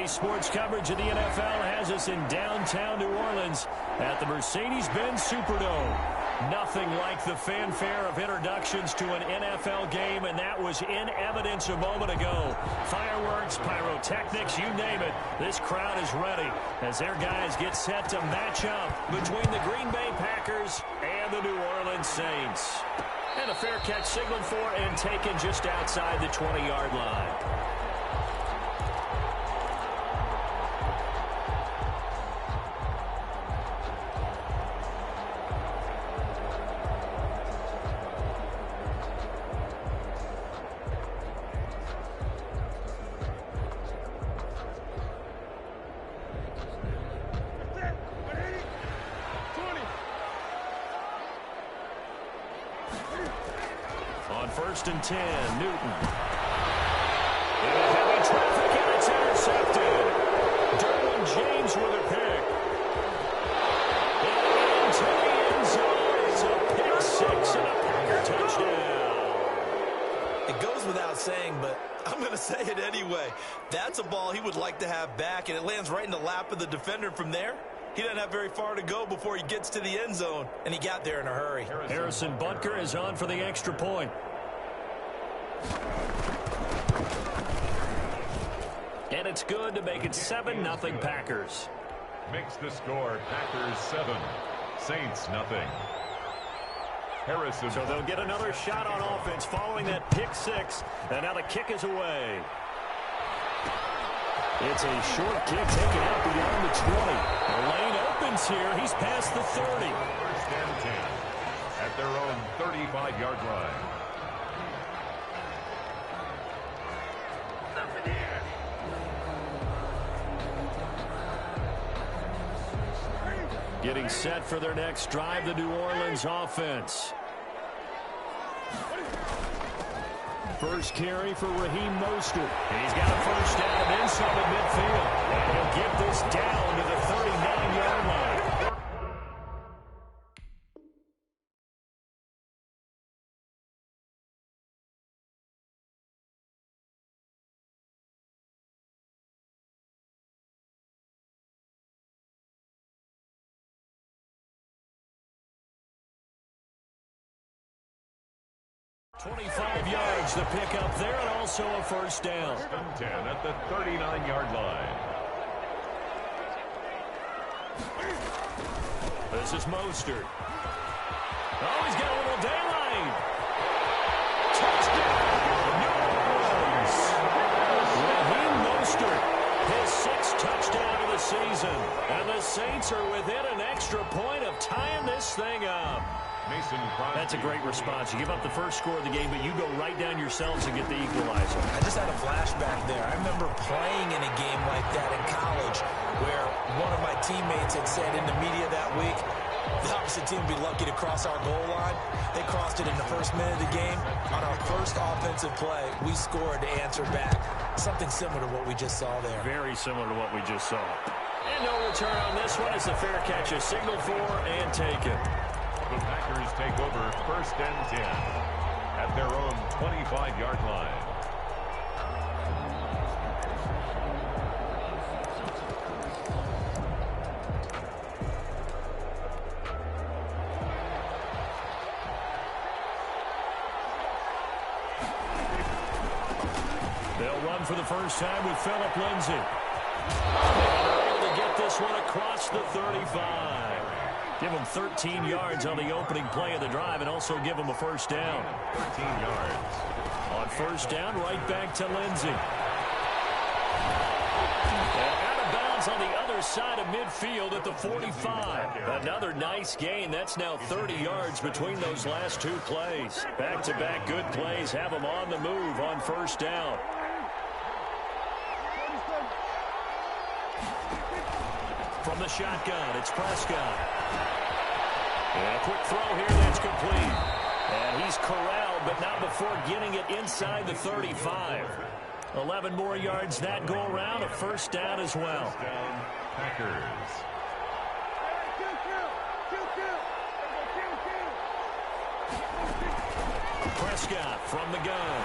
Today's sports coverage of the NFL has us in downtown New Orleans at the Mercedes-Benz Superdome. Nothing like the fanfare of introductions to an NFL game, and that was in evidence a moment ago. Fireworks, pyrotechnics, you name it. This crowd is ready as their guys get set to match up between the Green Bay Packers and the New Orleans Saints. And a fair catch signaled for and taken just outside the 20-yard line. On 1st and 10, Newton. Into heavy traffic, and it's intercepted. Derwin James with a pick. And into the end zone. It's a pick six and a Packer touchdown. It goes without saying, but I'm going to say it anyway. That's a ball he would like to have back, and it lands right in the lap of the defender from there. He doesn't have very far to go before he gets to the end zone, and he got there in a hurry. Harrison Butker is on for the extra point. And it's good to make it 7-0 Packers. Makes the score Packers 7, Saints nothing. Harrison. So they'll get another shot on offense following that pick six, and now the kick is away. It's a short kick taken out beyond the 20. The lane opens here. He's past the 30. 1st and 10 at their own 35-yard line. Getting set for their next drive, the New Orleans offense. First carry for Raheem Mostert. He's got a first down and then some at midfield. And he'll get this down to the 39-yard line. .25 yards to pick up there, and also a first down. 1st and 10 at the 39-yard line. This is Mostert. Oh, he's got a little daylight. Touchdown, New Orleans. Raheem Mostert, his 6th touchdown of the season. And the Saints are within an extra point of tying this thing up. That's a great response. You give up the first score of the game, but you go right down yourselves and get the equalizer. I just had a flashback there. I remember playing in a game like that in college where one of my teammates had said in the media that week, the opposite team would be lucky to cross our goal line. They crossed it in the first minute of the game. On our first offensive play, we scored to answer back. Something similar to what we just saw there. Very similar to what we just saw. And no return on this one as the fair catch is signaled for and taken. The Packers take over 1st and 10 at their own 25-yard line. They'll run for the first time with Phillip Lindsay. They're able to get this one across the 35. Give him 13 yards on the opening play of the drive and also give him a first down. 13 yards. On first down, right back to Lindsay. And out of bounds on the other side of midfield at the 45. Another nice gain. That's now 30 yards between those last two plays. Back-to-back good plays have them on the move on first down. From the shotgun, it's Prescott. And a quick throw here that's complete. And he's corralled, but not before getting it inside the 35. 11 more yards that go around, a first down as well. First down, Packers. Prescott from the gun.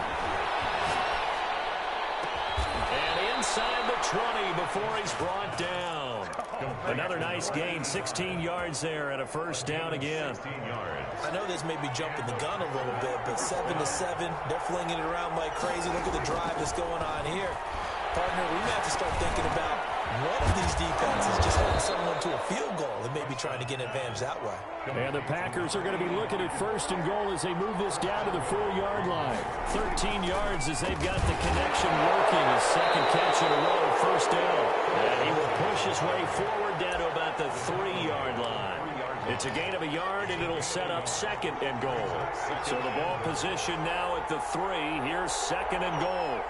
And inside the 20 before he's brought down. Another nice gain, 16 yards there and a first down again. I know this may be jumping the gun a little bit, but 7-7, they're flinging it around like crazy. Look at the drive that's going on here. Partner, we may have to start thinking about one of these defenses just holding someone to a field goal and maybe trying to get an advantage that way. And the Packers are going to be looking at first and goal as they move this down to the 4-yard line. 13 yards as they've got the connection working. His second catch in a row, first down. And he will push his way forward down to about the 3-yard line. It's a gain of a yard, and it'll set up second and goal. So the ball position now at the 3. Here's second and goal.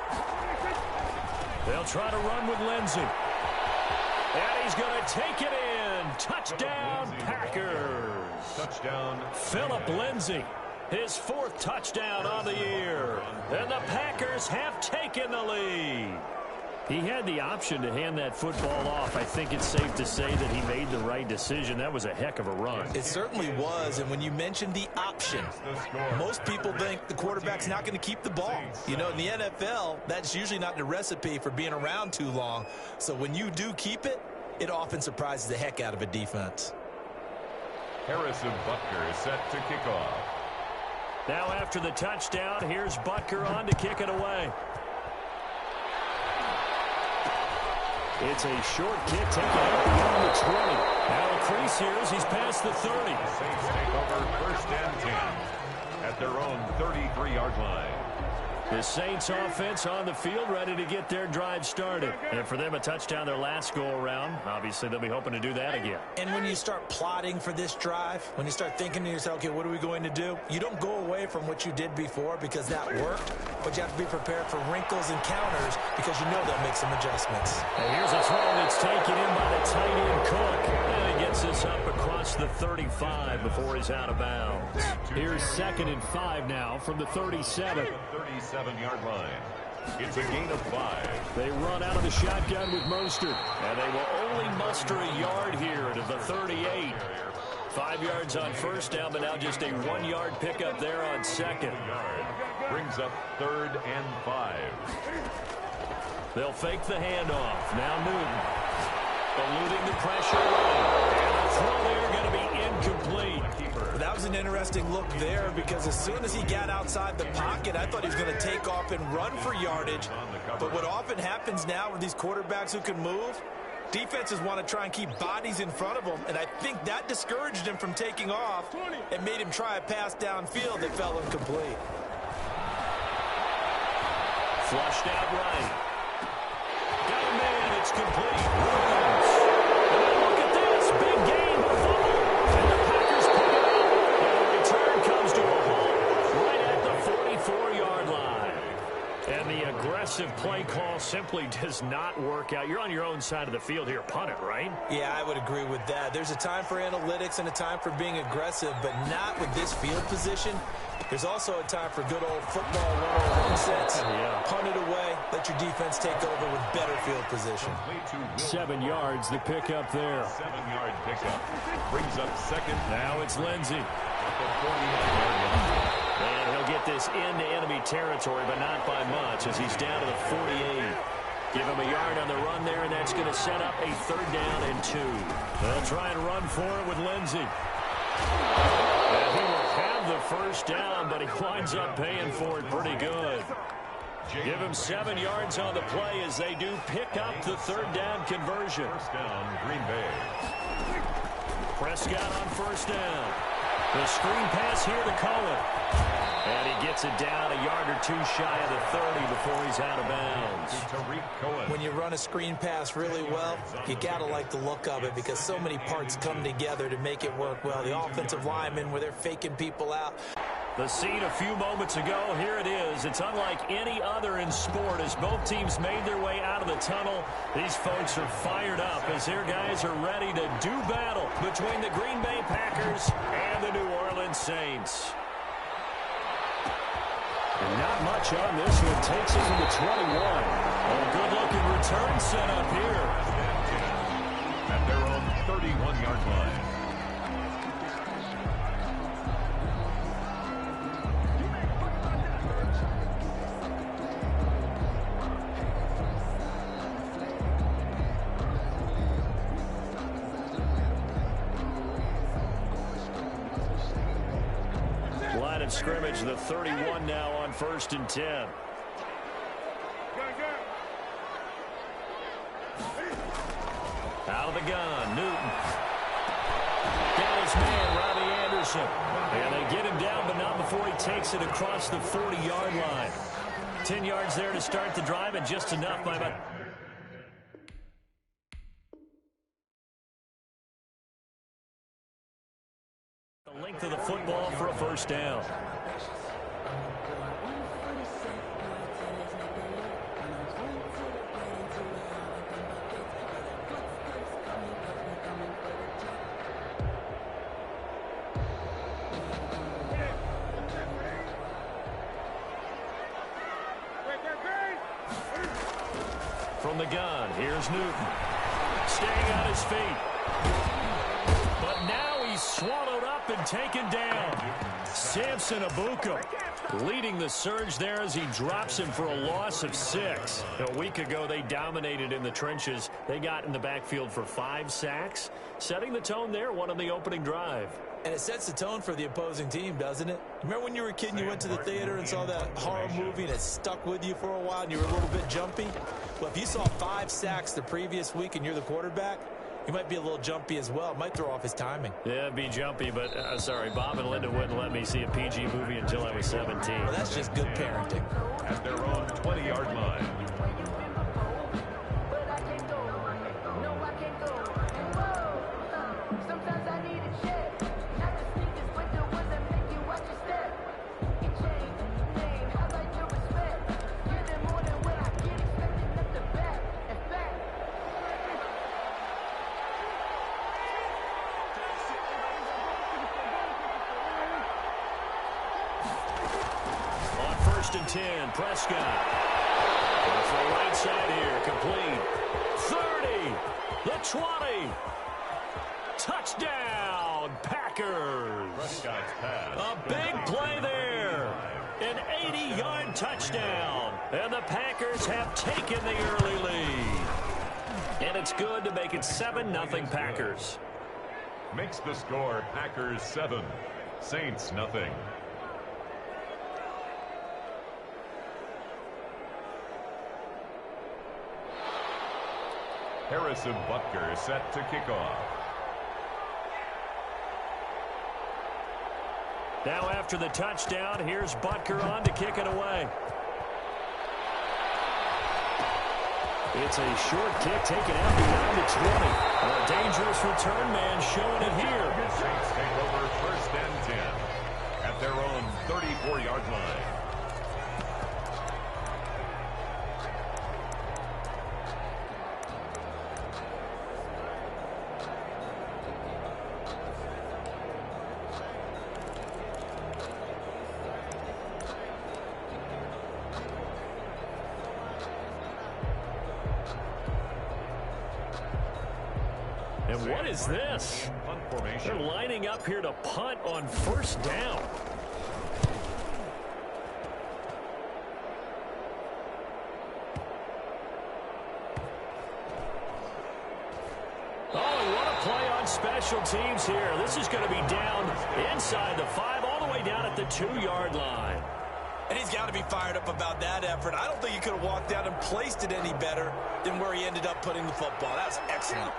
They'll try to run with Lindsey. And he's going to take it in. Touchdown, Packers. Touchdown. Philip Lindsey, his 4th touchdown on the year. And the Packers have taken the lead. He had the option to hand that football off. I think it's safe to say that he made the right decision. That was a heck of a run. It certainly was, and when you mentioned the option, most people think the quarterback's not going to keep the ball. You know, in the NFL, that's usually not the recipe for being around too long. So when you do keep it, it often surprises the heck out of a defense. Harrison Butker is set to kick off. Now after the touchdown, here's Butker on to kick it away. It's a short kick taken out beyond the 20. Now a crease here as he's past the 30. Saints take over first and 10 at their own 33-yard line. The Saints offense on the field ready to get their drive started. And for them, a touchdown their last go-around. Obviously, they'll be hoping to do that again. And when you start plotting for this drive, when you start thinking to yourself, okay, what are we going to do? You don't go away from what you did before because that worked, but you have to be prepared for wrinkles and counters because you know they'll make some adjustments. And here's a throw that's taken in by the tight end Cook. And he gets this up across the 35 before he's out of bounds. Here's 2nd and 5 now from the 37. 37-yard line. It's a gain of 5. They run out of the shotgun with Mostert. And they will only muster a yard here to the 38. 5 yards on first down, but now just a 1-yard pickup there on second. Brings up 3rd and 5. They'll fake the handoff. Now Newton. Eluding the pressure. And the throw there going to be incomplete. That was an interesting look there because as soon as he got outside the pocket, I thought he was going to take off and run for yardage. But what often happens now with these quarterbacks who can move, defenses want to try and keep bodies in front of them, and I think that discouraged him from taking off and made him try a pass downfield that fell incomplete. Flushed out right. Got a man, it's complete. Williams. And look at this, big game, a fumble. And the Packers pick it up. And the return comes to a halt right at the 44-yard line. And the aggressive play call simply does not work out. You're on your own side of the field here. Punt it, right? Yeah, I would agree with that. There's a time for analytics and a time for being aggressive, but not with this field position. There's also a time for good old football 101 sets. Yeah. Punt it away. Let your defense take over with better field position. 7 yards, the pickup there. 7-yard pickup. Brings up second. Now it's Lindsey. At the 48-yard line. And he'll get this into enemy territory, but not by much as he's down to the 48. Give him a yard on the run there, and that's going to set up a 3rd down and 2. They'll try and run for it with Lindsey. And he will have the first down, but he winds up paying for it pretty good. Give him 7 yards on the play as they do pick up the 3rd down conversion. First down, Green Bay. Prescott on first down. The screen pass here to Cohen. And he gets it down a yard or 2 shy of the 30 before he's out of bounds. Tariq Cohen. When you run a screen pass really well, you got to like the look of it because so many parts come together to make it work well. The offensive linemen where they're faking people out. The scene a few moments ago, here it is. It's unlike any other in sport as both teams made their way out of the tunnel. These folks are fired up as their guys are ready to do battle between the Green Bay Packers and the New Orleans Saints. And not much on this one. Takes it from the 21. A good-looking return set up here. At their own 31-yard line. of scrimmage, the 31 now on 1st and 10. Out of the gun, Newton. Got his man, Robbie Anderson. And they get him down, but not before he takes it across the 40-yard line. 10 yards there to start the drive, and just enough by about... the length of the football for a first down. From the gun, here's Newton. Staying on his feet. But now he's swallowed up and taken down. Samson Abuka leading the surge there as he drops him for a loss of 6. A week ago, they dominated in the trenches. They got in the backfield for 5 sacks, setting the tone there, one on the opening drive. And it sets the tone for the opposing team, doesn't it? Remember when you were a kid and you went to the theater and saw that horror movie and it stuck with you for a while and you were a little bit jumpy? Well, if you saw 5 sacks the previous week and you're the quarterback, he might be a little jumpy as well. It might throw off his timing. Yeah, it'd be jumpy, but sorry, Bob and Linda wouldn't let me see a PG movie until I was 17. Well, that's just good parenting. At their own 20-yard line. And 10, Prescott. Off the right side here, complete. 30, the 20. Touchdown, Packers. Prescott's pass. A big play there. An 80-yard touchdown. And the Packers have taken the early lead. And it's good to make it 7-0 Packers. Makes the score Packers 7, Saints nothing. Harrison Butker set to kick off. Now after the touchdown, here's Butker on to kick it away. It's a short kick taken out beyond the 20. A dangerous return man showing it here. The Saints take over 1st and 10 at their own 34-yard line. And what is this? They're lining up here to punt on 1st down. Oh, what a play on special teams here. This is going to be down inside the 5, all the way down at the 2-yard line. And he's got to be fired up about that effort. I don't think he could have walked out and placed it any better than where he ended up putting the football. That was excellent.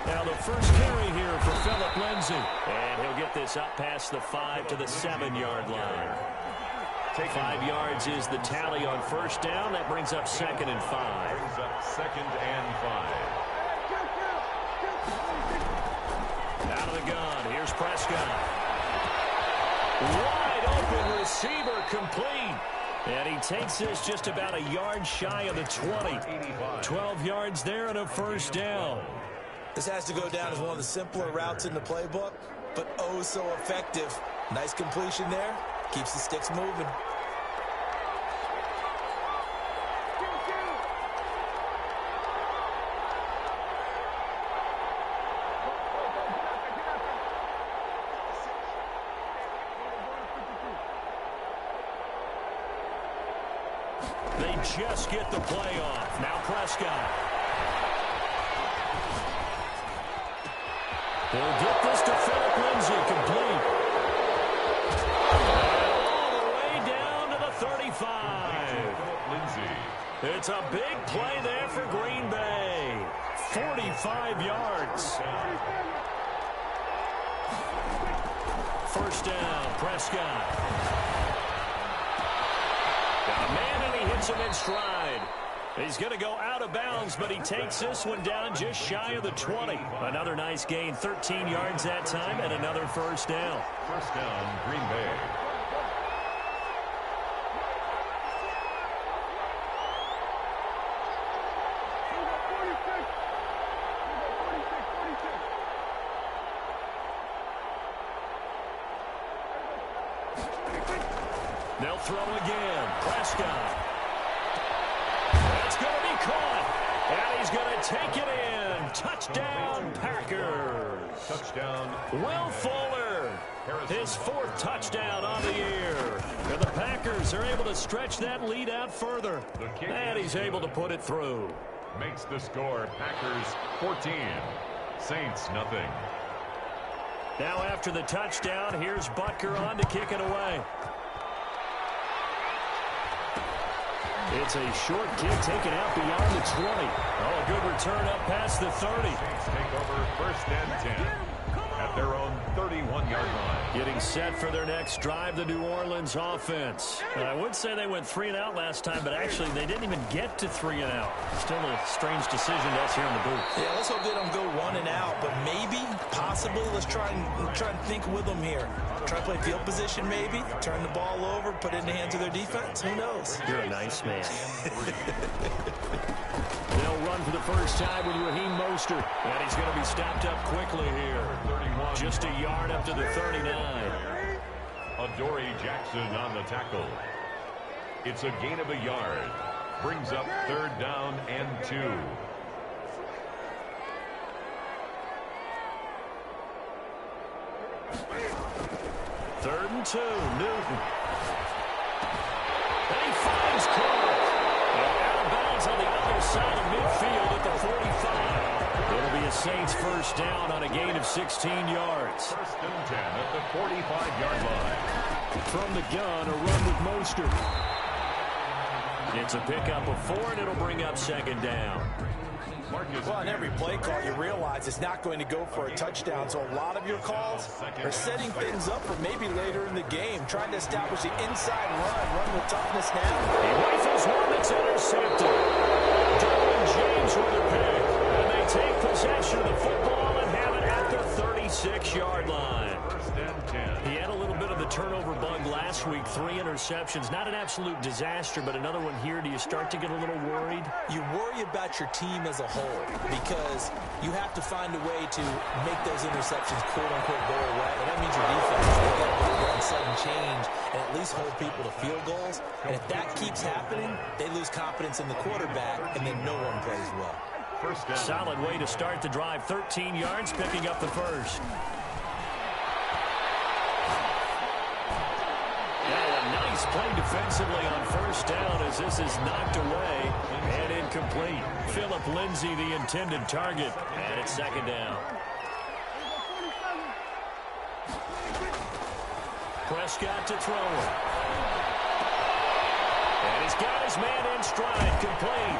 Now the first carry here for Phillip Lindsay. And he'll get this up past the 5 to the 7-yard line. 5 yards is the tally on 1st down. That brings up 2nd and 5. Brings up 2nd and 5. Out of the gun. Here's Prescott. Wide open receiver, complete. And he takes this just about a yard shy of the 20. 12 yards there and a 1st down. This has to go down as one of the simpler routes in the playbook, but oh so effective. Nice completion there. Keeps the sticks moving. They just get the play off. Now Prescott. He'll get this to Phillip Lindsay. Lindsay. It's a big play there for Green Bay. 45 yards. First down, Prescott. Got a man, and he hits him in stride. He's going to go out of bounds, but he takes this one down just shy of the 20. Another nice gain, 13 yards that time, and another first down. First down, Green Bay. They'll throw again. Prescott. That's going to be caught. And he's going to take it in. Touchdown, Packers. Touchdown. Will Fuller. His fourth touchdown on the year. And the Packers are able to stretch that lead out further. And he's able to put it through. Makes the score Packers 14. Saints nothing. Now after the touchdown, here's Butker on to kick it away. It's a short kick taken out beyond the 20. Oh, a good return up past the 30. Saints take over first and 10 at their own 31-yard line. Getting set for their next drive, the New Orleans offense. I would say they went 3 and out last time, but actually they didn't even get to 3 and out. Still a strange decision to us here in the booth. Yeah, let's hope they don't go 1 and out, but maybe, possibly, let's try and think with them here. Try to play field position maybe, turn the ball over, put it in the hands of their defense. Who knows? You're a nice man. They'll run for the first time with Raheem Mostert, and he's going to be stopped up quickly here. Just a yard up to the 39. Adoree Jackson on the tackle. It's a gain of a yard. Brings up third down and 2. Third and 2, Newton. And he finds Clark. And out of bounds on the other side of midfield at the 45. It'll be a Saints first down on a gain of 16 yards. First and 10 at the 45-yard line. From the gun, a run with Mostert. It's a pickup of 4, and it'll bring up second down. Well, on every play call, you realize it's not going to go for a touchdown, so a lot of your calls are setting things up for maybe later in the game, trying to establish the inside run with toughness now. He rifles one that's intercepted. Derwin James with a pick, and they take possession of the football and have it at the 36-yard line. First and 10. He had a little bit of the turnover bug last week, 3 interceptions. Not an absolute disaster, but another one here. Do you start to get a little worried? You worry about your team as a whole because you have to find a way to make those interceptions quote-unquote go away. And that means your defense has got to go and sudden change and at least hold people to field goals. And if that keeps happening, they lose confidence in the quarterback, and then no one plays well. First down. Solid way to start the drive. 13 yards, picking up the first. Nice play defensively on first down as this is knocked away and incomplete. Philip Lindsay, the intended target, and it's second down. Prescott to throw it. And he's got his man in stride, complete.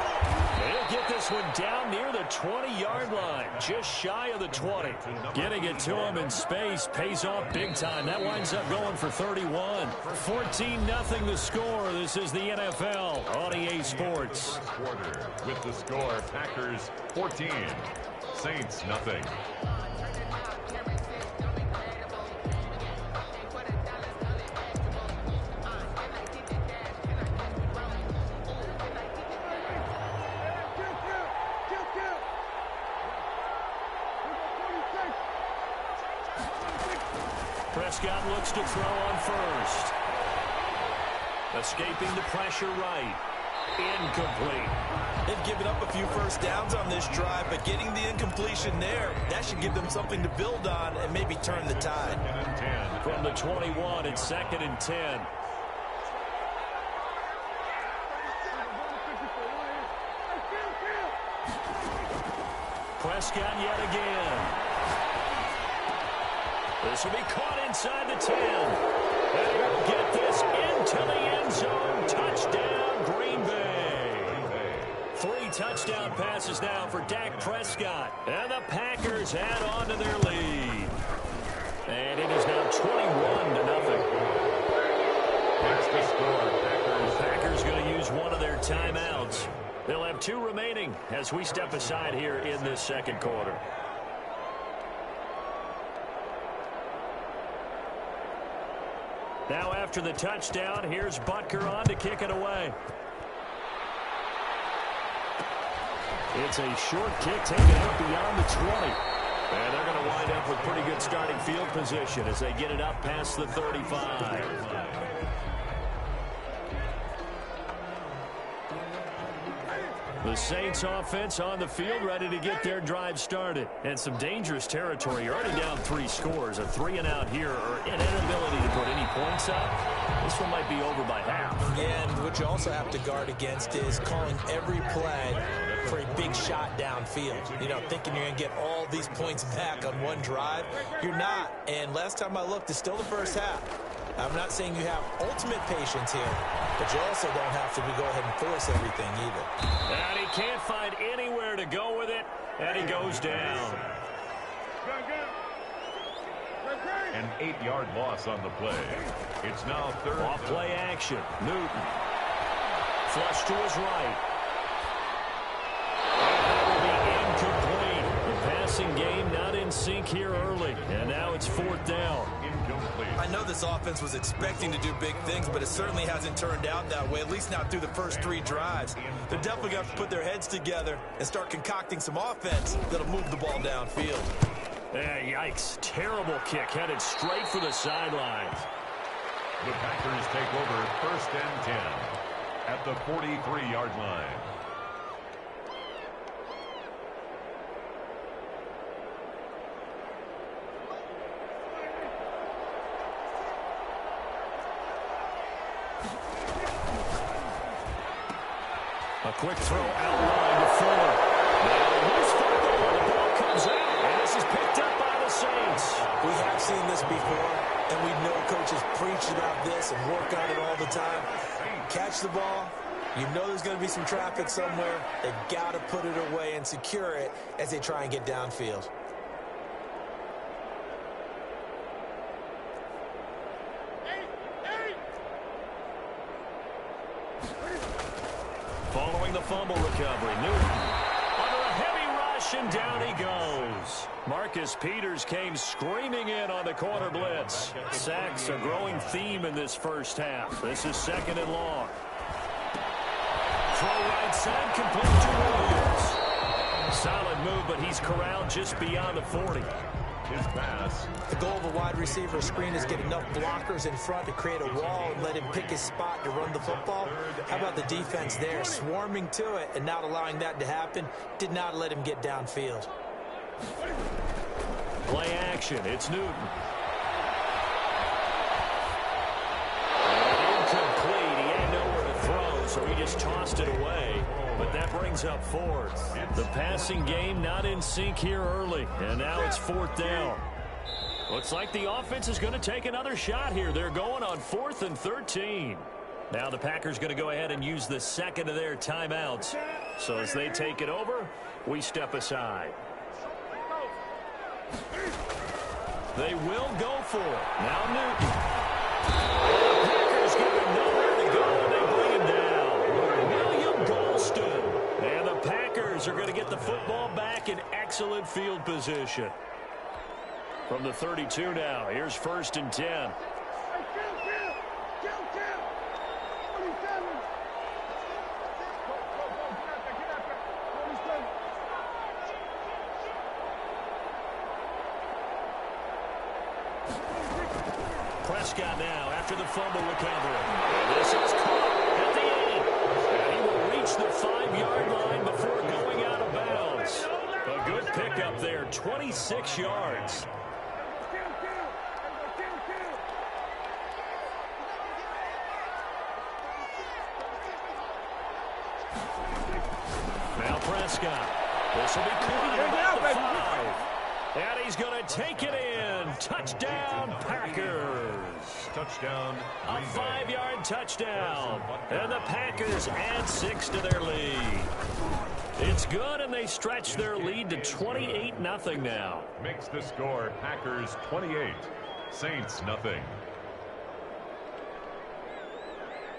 He'll get this one down near the 20-yard line, just shy of the 20. Getting it to him in space pays off big time. That winds up going for 31. 14-0 the score. This is the NFL on EA Sports. Quarter with the score, Packers 14, Saints nothing. Prescott looks to throw on first. Escaping the pressure right. Incomplete. They've given up a few first downs on this drive, but getting the incompletion there, that should give them something to build on and maybe turn the tide. From the 21, it's 2nd and 10. Prescott yet again. This will be caught inside the 10. And he'll get this into the end zone. Touchdown, Green Bay. 3 touchdown passes now for Dak Prescott. And the Packers add on to their lead. And it is now 21-0. That's the score. Packers going to use one of their timeouts. They'll have 2 remaining as we step aside here in this second quarter. Now after the touchdown, here's Butker on to kick it away. It's a short kick taken out beyond the 20. And they're going to wind up with pretty good starting field position as they get it up past the 35. The Saints offense on the field ready to get their drive started. And some dangerous territory. You're already down 3 scores. A 3 and out here or an inability to put any points up. This one might be over by half. And what you also have to guard against is calling every play for a big shot downfield. You know, thinking you're going to get all these points back on one drive. You're not. And last time I looked, it's still the first half. I'm not saying you have ultimate patience here, but you also don't have to go ahead and force everything either. And he can't find anywhere to go with it, and he goes down. An 8-yard loss on the play. It's now third. Off play action. Newton. Flush to his right. Incomplete. The passing game not in sync here early. And now it's 4th down. Incomplete. I know this offense was expecting to do big things, but it certainly hasn't turned out that way, at least not through the first 3 drives. They're definitely going to have to put their heads together and start concocting some offense that'll move the ball downfield. Yikes. Terrible kick headed straight for the sidelines. The Packers take over 1st and 10 at the 43-yard line. A quick throw outline to Fuller. Now loose football. The ball comes out, and this is picked up by the Saints. We have seen this before, and we know coaches preach about this and work on it all the time. Catch the ball. You know there's going to be some traffic somewhere. They've got to put it away and secure it as they try and get downfield. Following the fumble recovery, Newton under a heavy rush, and down he goes. Marcus Peters came screaming in on the corner blitz. Sacks a growing theme in this first half. This is 2nd and long. Throw right side, complete to Williams. Solid move, but he's corralled just beyond the 40. His pass. The goal of a wide receiver screen is get enough blockers in front to create a wall and let him pick his spot to run the football. How about the defense there, swarming to it and not allowing that to happen? Did not let him get downfield. Play action. It's Newton. Incomplete. He had nowhere to throw, so he just tossed it away. But that brings up 4th. The passing game not in sync here early. And now it's 4th down. Looks like the offense is going to take another shot here. They're going on 4th and 13. Now the Packers going to go ahead and use the 2nd of their timeouts. So as they take it over, we step aside. They will go for it. Now Newton. The Packers give him nowhere to go, and they bring him down. William Golston. And the Packers are going to get the football back in excellent field position. From the 32 now, here's 1st and 10. Prescott now after the fumble recovery. And this is caught at the 8. And he will reach the 5-yard line before going out of bounds. A good pickup there, 26 yards. Now Prescott. This will be caught at about the 5. And he's going to take it in. Touchdown, Packers. Touchdown. A 5-yard touchdown. And the Packers add 6 to their lead. It's good, and they stretch their lead to 28-0 now. Makes the score Packers 28, Saints nothing.